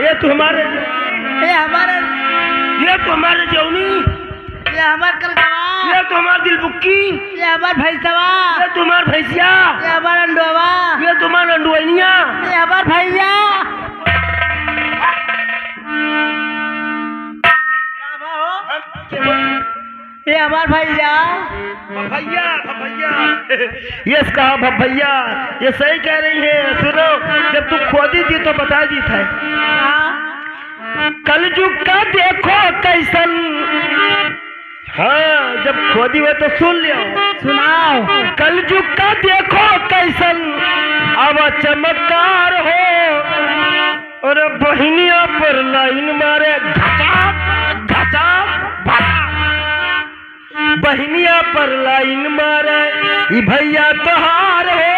ये तो हमारे जौनी, ये हमार करकवा, ये तो हमार दिल बुक्की, ये हमार भैंसवा, ये तुम्हार भैंसिया, ये हमार अंडवा, ये तुम्हार अंडुआनिया। ये हमार भैया। ये हमार भैया। भैया भैया यस कहा भैया, ये सही कह रही है। सुनो, जब तू खोदी थी तो बता दी था कलयुग का देखो कैसन। हाँ, जब खोदी हुए तो सुन लियो, सुनाओ। कलयुग का देखो कैसन, अब चमत्कार हो और बहनिया पर लाइन मारे घचा घचा भचा। बहनिया पर लाइन मारे ई भैया तोहार हो,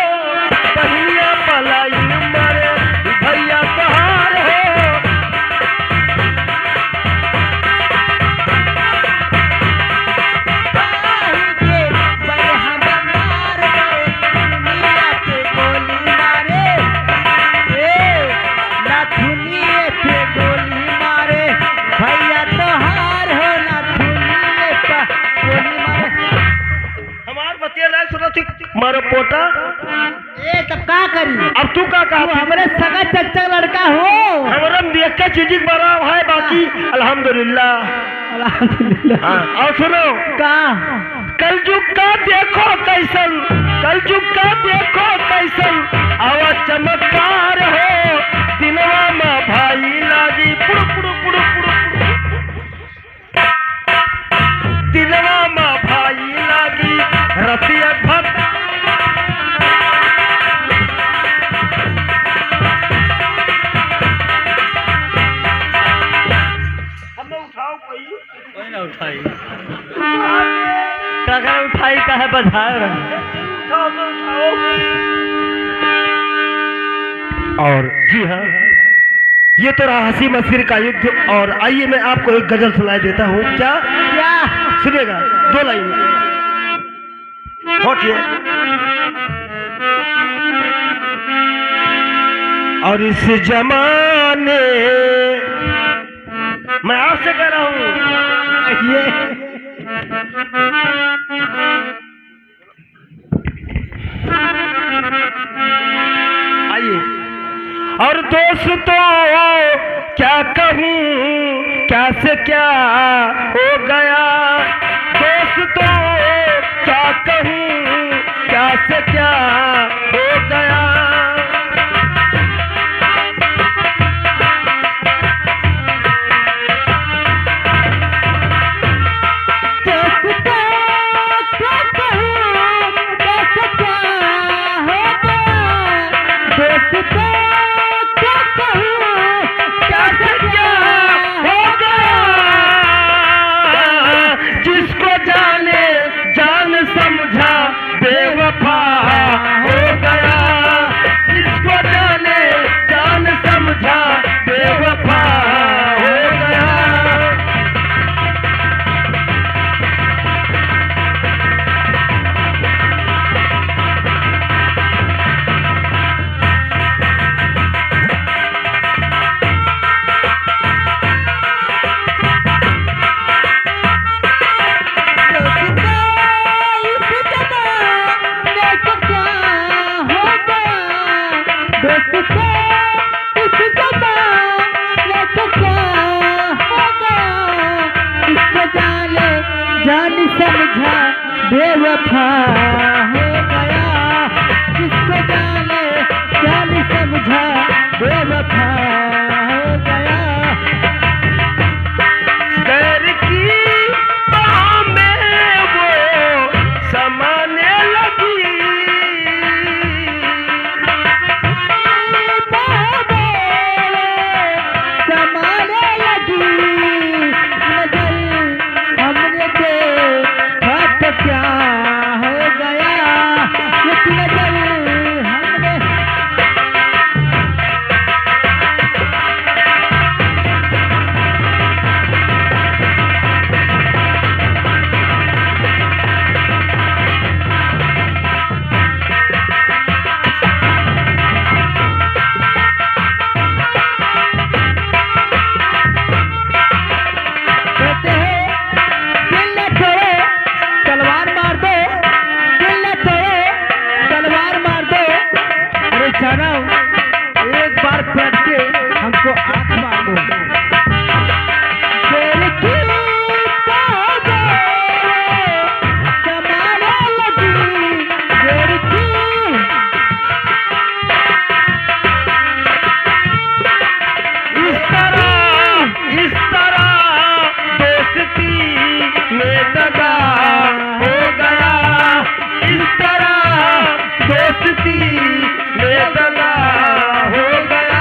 बहनिया पर लाइन मारे ई भैया तोहार हो। मारो पोटा, ए तब का करी? अब तू का कहा? हमरे सगा चच्चा लड़का हो। हमारा देख के चीज बड़ा है, बाकी अल्हम्दुलिल्लाह। हाँ, और सुनो का कलयुग का देखो कैसन, कलयुग का देखो कैसन, आवाज चमत्कार हो दिनवा में भाई लागी पुड़ पुड़ पुड़ पुड़, दिनवा में भाई लागी रतिया भक्त। उठाई का है बधा रहे। और जी हाँ, ये तो रहा हंसी मस्कर का युद्ध। और आइए मैं आपको एक गजल सुनाई देता हूँ। क्या क्या सुनिएगा? 2 लाइन होटिए। और इस जमाने, मैं आपसे कह रहा हूँ ये आइए। और दोस्तों क्या कहूँ, क्या से क्या हो गया, दोस्तों क्या कहूँ, क्या से क्या हो गया। जिसको जाने जान समझा बेवफा हो गया, जिसको जाने जान समझा बेवफा हो गया। जान समझा बेवफा हो गया, जिसको जाने जान समझा बेवफा हो गया। डर की बाह में वो समाने लगी, समाने लगी नजर हमने देखा तो क्या हो गया, एक नजर हमने तो आंख मांगो। दिल की ताबे समाने लगी, दिल की इस तरह दोस्ती में दगा हो गया, इस तरह दोस्ती में दगा हो गया।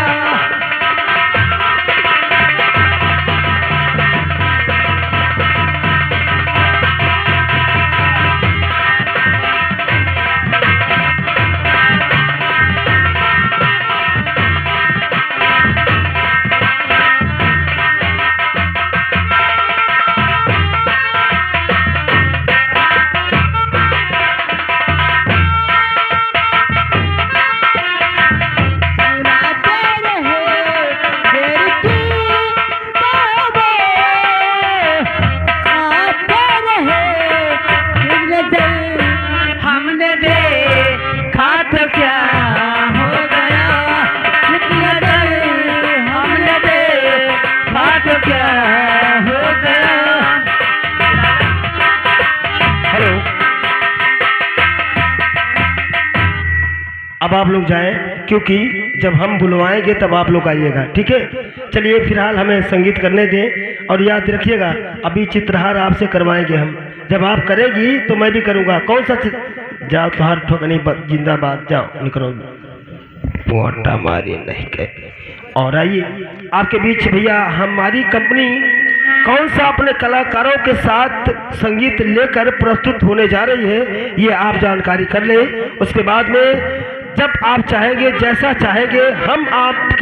हमने देखा तो क्या हो गया, कितना डर हमने देखा तो क्या हो गया। हेलो, अब आप लोग जाएं, क्योंकि जब हम बुलवाएंगे तब आप लोग आइएगा, ठीक है? चलिए फिलहाल हमें संगीत करने दें, और याद रखिएगा अभी चित्रहार आपसे करवाएंगे हम। जब आप करेगी तो मैं भी करूँगा। कौन सा जाओ तुहार ठोकनी जिंदाबाद, जाओ निकलो, मोटा मारी नहीं कहे। और आइए आपके बीच भैया हमारी कंपनी कौन सा अपने कलाकारों के साथ संगीत लेकर प्रस्तुत होने जा रही है, ये आप जानकारी कर लें। उसके बाद में जब आप चाहेंगे, जैसा चाहेंगे, हम आपके